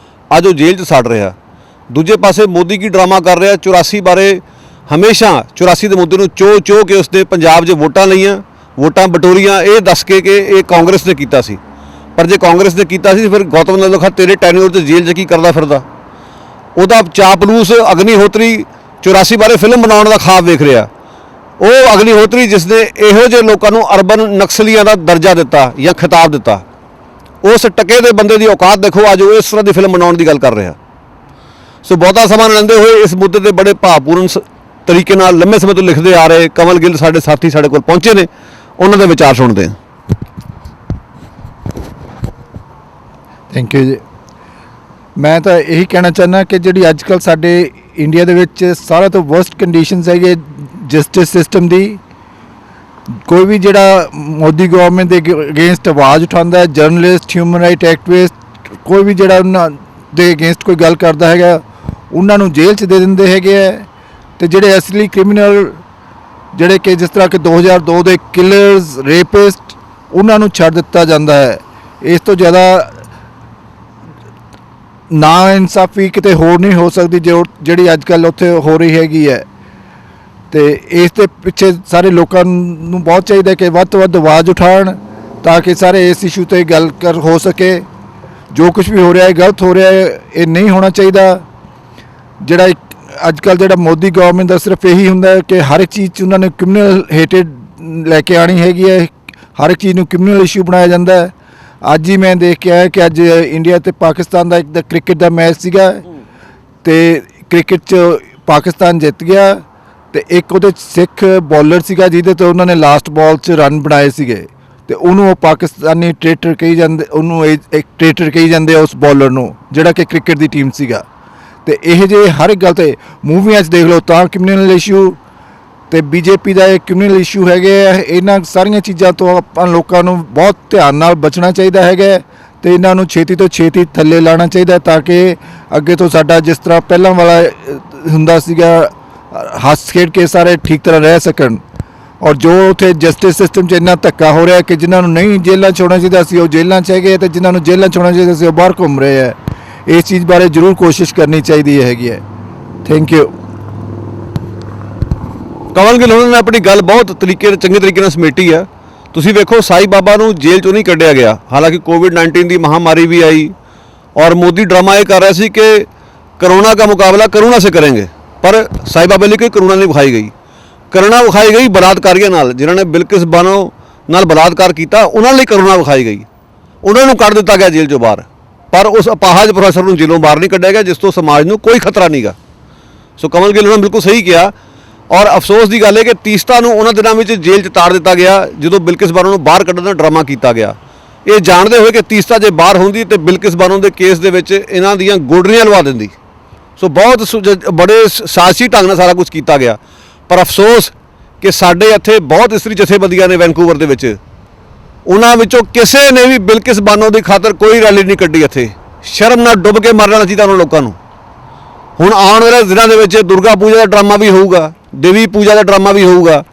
ਅੱਜ ਉਹ ਜੇਲ੍ਹ 'ਚ ਸੜ ਰਿਹਾ। ਦੂਜੇ ਪਾਸੇ ਮੋਦੀ ਕੀ ਡਰਾਮਾ ਕਰ ਰਿਹਾ 84 ਬਾਰੇ। ਹਮੇਸ਼ਾ 84 ਦੇ ਮੁੱਦੇ ਨੂੰ ਚੋ ਕੇ ਉਸਨੇ ਪੰਜਾਬ 'ਚ ਵੋਟਾਂ ਲਈਆਂ, ਵੋਟਾਂ ਬਟੋਰੀਆਂ, ਇਹ ਦੱਸ ਕੇ ਕਿ ਇਹ ਕਾਂਗਰਸ ਨੇ ਕੀਤਾ ਸੀ। ਪਰ ਜੇ ਕਾਂਗਰਸ ਨੇ ਕੀਤਾ ਸੀ ਫਿਰ ਗੌਤਮ ਨਵਲਖਾ ਤੇਰੇ ਟੈਨਿਓਰ 'ਚ ਜੇਲ੍ਹ 'ਚ ਕੀ ਕਰਦਾ ਫਿਰਦਾ? ਉਹਦਾ ਚਾਪਲੂਸ ਅਗਨੀਹੋਤਰੀ 84 ਬਾਰੇ ਫਿਲਮ ਬਣਾਉਣ ਦਾ ਖਾਬ ਵੇਖ ਰਿਹਾ। ਉਹ ਅਗਨੀਹੋਤਰੀ ਜਿਸ ਨੇ ਇਹੋ ਜਿਹੇ ਲੋਕਾਂ ਨੂੰ ਅਰਬਨ ਨਕਸਲੀਆਂ ਦਾ ਦਰਜਾ ਦਿੱਤਾ ਜਾਂ ਖਿਤਾਬ ਦਿੱਤਾ, ਉਸ ਟਕੇ ਦੇ ਬੰਦੇ ਦੀ ਔਕਾਤ ਦੇਖੋ। ਅੱਜ ਉਹ ਇਸ ਤਰ੍ਹਾਂ ਦੀ ਫਿਲਮ ਬਣਾਉਣ ਦੀ ਗੱਲ ਕਰ ਰਿਹਾ। ਸੋ ਬਹੁਤਾ ਸਮਾਂ ਲੈਂਦੇ ਹੋਏ ਇਸ ਮੁੱਦੇ ਤੇ ਬੜੇ ਭਾਵਪੂਰਨ ਤਰੀਕੇ ਨਾਲ ਲੰਮੇ ਸਮੇਂ ਤੋਂ ਲਿਖਦੇ ਆ ਰਹੇ ਕਮਲ ਗਿੱਲ ਸਾਡੇ ਸਾਥੀ ਸਾਡੇ ਕੋਲ ਪਹੁੰਚੇ ਨੇ, ਉਹਨਾਂ ਦੇ ਵਿਚਾਰ ਸੁਣਦੇ ਹਾਂ। ਥੈਂਕ ਯੂ ਜੀ। ਮੈਂ ਤਾਂ ਇਹੀ ਕਹਿਣਾ ਚਾਹੁੰਦਾ ਕਿ ਜਿਹੜੀ ਅੱਜ ਕੱਲ੍ਹ ਸਾਡੇ ਇੰਡੀਆ ਦੇ ਵਿੱਚ ਸਾਰਿਆਂ ਤੋਂ ਵਰਸਟ ਕੰਡੀਸ਼ਨਸ ਹੈਗੇ ਜਸਟਿਸ ਸਿਸਟਮ ਦੀ। ਕੋਈ ਵੀ ਜਿਹੜਾ ਮੋਦੀ ਗਵਰਨਮੈਂਟ ਦੇ ਅਗੇਂਸਟ ਆਵਾਜ਼ ਉਠਾਉਂਦਾ ਹੈ, ਜਰਨਲਿਸਟ, ਹਿਊਮਨ ਰਾਈਟ ਐਕਟਿਵਿਸਟ, ਕੋਈ ਵੀ ਜਿਹੜਾ ਉਹਨਾਂ ਦੇ ਅਗੇਂਸਟ ਕੋਈ ਗੱਲ ਕਰਦਾ ਹੈਗਾ, ਉਹਨਾਂ ਨੂੰ ਜੇਲ੍ਹ 'ਚ ਦੇ ਦਿੰਦੇ ਹੈਗੇ ਹੈ। ਤੇ ਜਿਹੜੇ ਅਸਲੀ ਕ੍ਰਿਮੀਨਲ ਜਿਹੜੇ ਕਿ ਜਿਸ ਤਰ੍ਹਾਂ ਕਿ 2002 ਦੇ ਕਿਲਰਸ, ਰੇਪਿਸਟ, ਉਹਨਾਂ ਨੂੰ ਛੱਡ ਦਿੱਤਾ ਜਾਂਦਾ ਹੈ। ਇਸ ਤੋਂ ਜ਼ਿਆਦਾ ਨਾ ਇਨਸਾਫੀ ਕਿਤੇ ਹੋਰ ਨਹੀਂ ਹੋ ਸਕਦੀ ਜਿਹੜੀ ਅੱਜ ਕੱਲ੍ਹ ਉੱਥੇ ਹੋ ਰਹੀ ਹੈਗੀ ਹੈ। ਤੇ ਇਸ ਦੇ ਪਿੱਛੇ ਸਾਰੇ ਲੋਕਾਂ ਨੂੰ ਬਹੁਤ ਚਾਹੀਦਾ ਕਿ ਵੱਧ ਤੋਂ ਵੱਧ ਆਵਾਜ਼ ਉਠਾਉਣ ਤਾਂ ਕਿ ਸਾਰੇ ਇਸ ਇਸ਼ੂ 'ਤੇ ਗੱਲ ਹੋ ਸਕੇ। ਜੋ ਕੁਝ ਵੀ ਹੋ ਰਿਹਾ ਹੈ ਗਲਤ ਹੋ ਰਿਹਾ ਹੈ, ਇਹ ਨਹੀਂ ਹੋਣਾ ਚਾਹੀਦਾ। ਜਿਹੜਾ ਅੱਜ ਕੱਲ੍ਹ ਜਿਹੜਾ ਮੋਦੀ ਗਵਰਨਮੈਂਟ ਦਾ ਸਿਰਫ ਇਹੀ ਹੁੰਦਾ ਹੈ ਕਿ ਹਰ ਇੱਕ ਚੀਜ਼ 'ਚ ਉਹਨਾਂ ਨੇ ਕ੍ਰਿਮੀਨਲ ਹੇਟਡ ਲੈ ਕੇ ਆਉਣੀ ਹੈਗੀ ਹੈ। ਹਰ ਇੱਕ ਚੀਜ਼ ਨੂੰ ਕ੍ਰਿਮੀਨਲ ਇਸ਼ੂ ਬਣਾਇਆ ਜਾਂਦਾ ਹੈ। ਅੱਜ ਹੀ ਮੈਂ ਦੇਖ ਕੇ ਆਇਆ ਕਿ ਅੱਜ ਇੰਡੀਆ ਤੇ ਪਾਕਿਸਤਾਨ ਦਾ ਇੱਕ ਕ੍ਰਿਕਟ ਦਾ ਮੈਚ ਸੀਗਾ ਤੇ ਕ੍ਰਿਕਟ 'ਚ ਪਾਕਿਸਤਾਨ ਜਿੱਤ ਗਿਆ ਤੇ ਇੱਕ ਉਹਦੇ ਸਿੱਖ ਬੋਲਰ ਸੀਗਾ ਜਿਹਦੇ ਤੋਂ ਉਹਨਾਂ ਨੇ ਲਾਸਟ ਬਾਲ 'ਚ ਰਨ ਬਣਾਏ ਸੀਗੇ ਤੇ ਉਹਨੂੰ ਉਹ ਪਾਕਿਸਤਾਨੀ ਟ੍ਰੇਟਰ ਕਹੀ ਜਾਂਦੇ, ਉਹਨੂੰ ਇੱਕ ਟ੍ਰੇਟਰ ਕਹੀ ਜਾਂਦੇ ਉਸ ਬੋਲਰ ਨੂੰ ਜਿਹੜਾ ਕਿ ਕ੍ਰਿਕਟ ਦੀ ਟੀਮ ਸੀਗਾ। ਤੇ ਇਹ ਜੇ ਹਰ ਇੱਕ ਗੱਲ 'ਤੇ ਮੂਵੀਆਂ 'ਚ ਦੇਖ ਲਓ ਤਾਂ ਕ੍ਰਿਮੀਨਲ ਇਸ਼ੂ ਤੇ ਬੀਜੇਪੀ ਦਾ ਇਹ ਕ੍ਰਿਮੀਨਲ ਇਸ਼ੂ ਹੈਗੇ ਆ। ਇਹਨਾਂ ਸਾਰੀਆਂ ਚੀਜ਼ਾਂ ਤੋਂ ਆਪਾਂ ਲੋਕਾਂ ਨੂੰ ਬਹੁਤ ਧਿਆਨ ਨਾਲ ਬਚਣਾ ਚਾਹੀਦਾ ਹੈਗਾ ਤੇ ਇਹਨਾਂ ਨੂੰ ਛੇਤੀ ਤੋਂ ਛੇਤੀ ਥੱਲੇ ਲਾਉਣਾ ਚਾਹੀਦਾ ਤਾਂ ਕਿ ਅੱਗੇ ਤੋਂ ਸਾਡਾ ਜਿਸ ਤਰ੍ਹਾਂ ਪਹਿਲਾਂ ਵਾਲਾ ਹੁੰਦਾ ਸੀਗਾ ਹੱਸ ਖੇਡ ਕੇ ਸਾਰੇ ਠੀਕ ਤਰ੍ਹਾਂ ਰਹਿ ਸਕਣ। ਔਰ ਜੋ ਉੱਥੇ ਜਸਟਿਸ ਸਿਸਟਮ 'ਚ ਇੰਨਾ ਧੱਕਾ ਹੋ ਰਿਹਾ ਕਿ ਜਿਨ੍ਹਾਂ ਨੂੰ ਨਹੀਂ ਜੇਲ੍ਹਾਂ 'ਚ ਹੋਣਾ ਚਾਹੀਦਾ ਸੀ ਉਹ ਜੇਲ੍ਹਾਂ 'ਚ ਹੈਗੇ ਤੇ ਜਿਨ੍ਹਾਂ ਨੂੰ ਜੇਲ੍ਹਾਂ 'ਚ ਹੋਣਾ ਚਾਹੀਦਾ ਸੀ ਉਹ ਬਾਹਰ ਘੁੰਮ ਰਹੇ ਹੈ। ਇਸ ਚੀਜ਼ ਬਾਰੇ ਜ਼ਰੂਰ ਕੋਸ਼ਿਸ਼ ਕਰਨੀ ਚਾਹੀਦੀ ਹੈਗੀ ਹੈ। Thank you. ਕਮਲ ਗਿੱਲ ਉਹਨਾਂ ਨੇ ਆਪਣੀ ਗੱਲ ਬਹੁਤ ਚੰਗੇ ਤਰੀਕੇ ਨਾਲ ਸਮੇਟੀ ਆ। ਤੁਸੀਂ ਵੇਖੋ ਸਾਈ ਬਾਬਾ ਨੂੰ ਜੇਲ੍ਹ 'ਚੋਂ ਨਹੀਂ ਕੱਢਿਆ ਗਿਆ, ਹਾਲਾਂਕਿ ਕੋਵਿਡ-19 ਦੀ ਮਹਾਮਾਰੀ ਵੀ ਆਈ ਔਰ ਮੋਦੀ ਡਰਾਮਾ ਇਹ ਕਰ ਰਿਹਾ ਸੀ ਕਿ कोरोना का मुकाबला करुणा से करेंगे, पर साई बाबा ਲਈ ਕੋਈ करुणा नहीं विखाई गई। करुणा विखाई गई बलात्कारियों नाल, जिन्होंने बिल्किस बानो नाल बलात्कार किया, उन्होंने लिए करुणा विखाई गई। उन्होंने कढ़ दिता गया जेल चों बाहर, पर उस अपाहज प्रोफैसर को जेलों बाहर नहीं कढ़िया गया जिस तो समाज को कोई खतरा नहीं गा। सो कमल गिल ने बिल्कुल सही किया। ਔਰ ਅਫਸੋਸ ਦੀ ਗੱਲ ਹੈ ਕਿ ਤੀਸਤਾ ਨੂੰ ਉਹਨਾਂ ਦਿਨਾਂ ਵਿੱਚ ਜੇਲ੍ਹ 'ਚ ਤਾੜ ਦਿੱਤਾ ਗਿਆ ਜਦੋਂ ਬਿਲਕਿਸ ਬਾਨੋ ਨੂੰ ਬਾਹਰ ਕੱਢਣ ਦਾ ਡਰਾਮਾ ਕੀਤਾ ਗਿਆ। ਇਹ ਜਾਣਦੇ ਹੋਏ ਕਿ ਤੀਸਤਾ ਜੇ ਬਾਹਰ ਹੁੰਦੀ ਤੇ ਬਿਲਕਿਸ ਬਾਨੋ ਦੇ ਕੇਸ ਦੇ ਵਿੱਚ ਇਹਨਾਂ ਦੀਆਂ ਗੋਡਰੀਆਂ ਲਵਾ ਦਿੰਦੀ। ਸੋ ਬਹੁਤ ਬੜੇ ਸਾਜ਼ਿਸ਼ੀ ਢੰਗ ਨਾਲ ਸਾਰਾ ਕੁਝ ਕੀਤਾ ਗਿਆ। ਪਰ ਅਫਸੋਸ ਕਿ ਸਾਡੇ ਇੱਥੇ ਬਹੁਤ ਇਸਤਰੀ ਜਥੇਬੰਦੀਆਂ ਨੇ ਵੈਨਕੂਵਰ ਦੇ ਵਿੱਚ, ਉਹਨਾਂ ਵਿੱਚੋਂ ਕਿਸੇ ਨੇ ਵੀ ਬਿਲਕਿਸ ਬਾਨੋ ਦੀ ਖਾਤਰ ਕੋਈ ਰੈਲੀ ਨਹੀਂ ਕੱਢੀ। ਇੱਥੇ ਸ਼ਰਮ ਨਾਲ ਡੁੱਬ ਕੇ ਮਰ ਜਾਣਾ ਚਾਹੀਦਾ ਉਹਨਾਂ ਲੋਕਾਂ ਨੂੰ। ਹੁਣ ਆਉਣ ਵਾਲੇ ਦਿਨਾਂ ਦੇ ਵਿੱਚ ਦੁਰਗਾ ਪੂਜਾ ਦਾ ਡਰਾਮਾ ਵੀ ਹੋਊਗਾ, ਦੇਵੀ ਪੂਜਾ ਦਾ ਡਰਾਮਾ ਵੀ ਹੋਊਗਾ,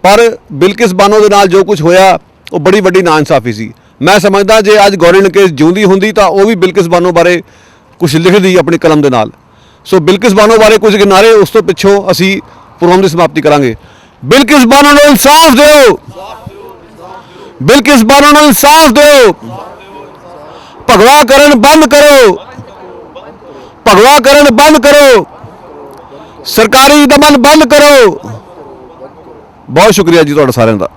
ਪਰ ਬਿਲਕਿਸ ਬਾਨੋ ਦੇ ਨਾਲ ਜੋ ਕੁਝ ਹੋਇਆ ਉਹ ਬੜੀ ਵੱਡੀ ਨਾਇਨਸਾਫੀ ਸੀ। ਮੈਂ ਸਮਝਦਾ ਜੇ ਅੱਜ ਗੌਰੀ ਲੰਕੇਸ਼ ਜਿਉਂਦੀ ਹੁੰਦੀ ਤਾਂ ਉਹ ਵੀ ਬਿਲਕਿਸ ਬਾਨੋ ਬਾਰੇ ਕੁਝ ਲਿਖਦੀ ਆਪਣੀ ਕਲਮ ਦੇ ਨਾਲ। ਸੋ ਬਿਲਕਿਸ ਬਾਨੋ ਬਾਰੇ ਕੁਝ ਕਿਨਾਰੇ, ਉਸ ਤੋਂ ਪਿੱਛੋਂ ਅਸੀਂ ਪ੍ਰੋਗਰਾਮ ਦੀ ਸਮਾਪਤੀ ਕਰਾਂਗੇ। ਬਿਲਕਿਸ ਬਾਨੋ ਨੂੰ ਇਨਸਾਫ ਦਿਓ, ਬਿਲਕਿਸ ਬਾਨੋ ਨੂੰ ਇਨਸਾਫ ਦਿਓ। ਭਗਵਾ ਕਰਨ ਬੰਦ ਕਰੋ, ਭਗਵਾ ਕਰਨ ਬੰਦ ਕਰੋ, ਸਰਕਾਰੀ ਦਮਨ ਬੰਦ ਕਰੋ। ਬਹੁਤ ਸ਼ੁਕਰੀਆ ਜੀ ਤੁਹਾਡਾ ਸਾਰਿਆਂ ਦਾ।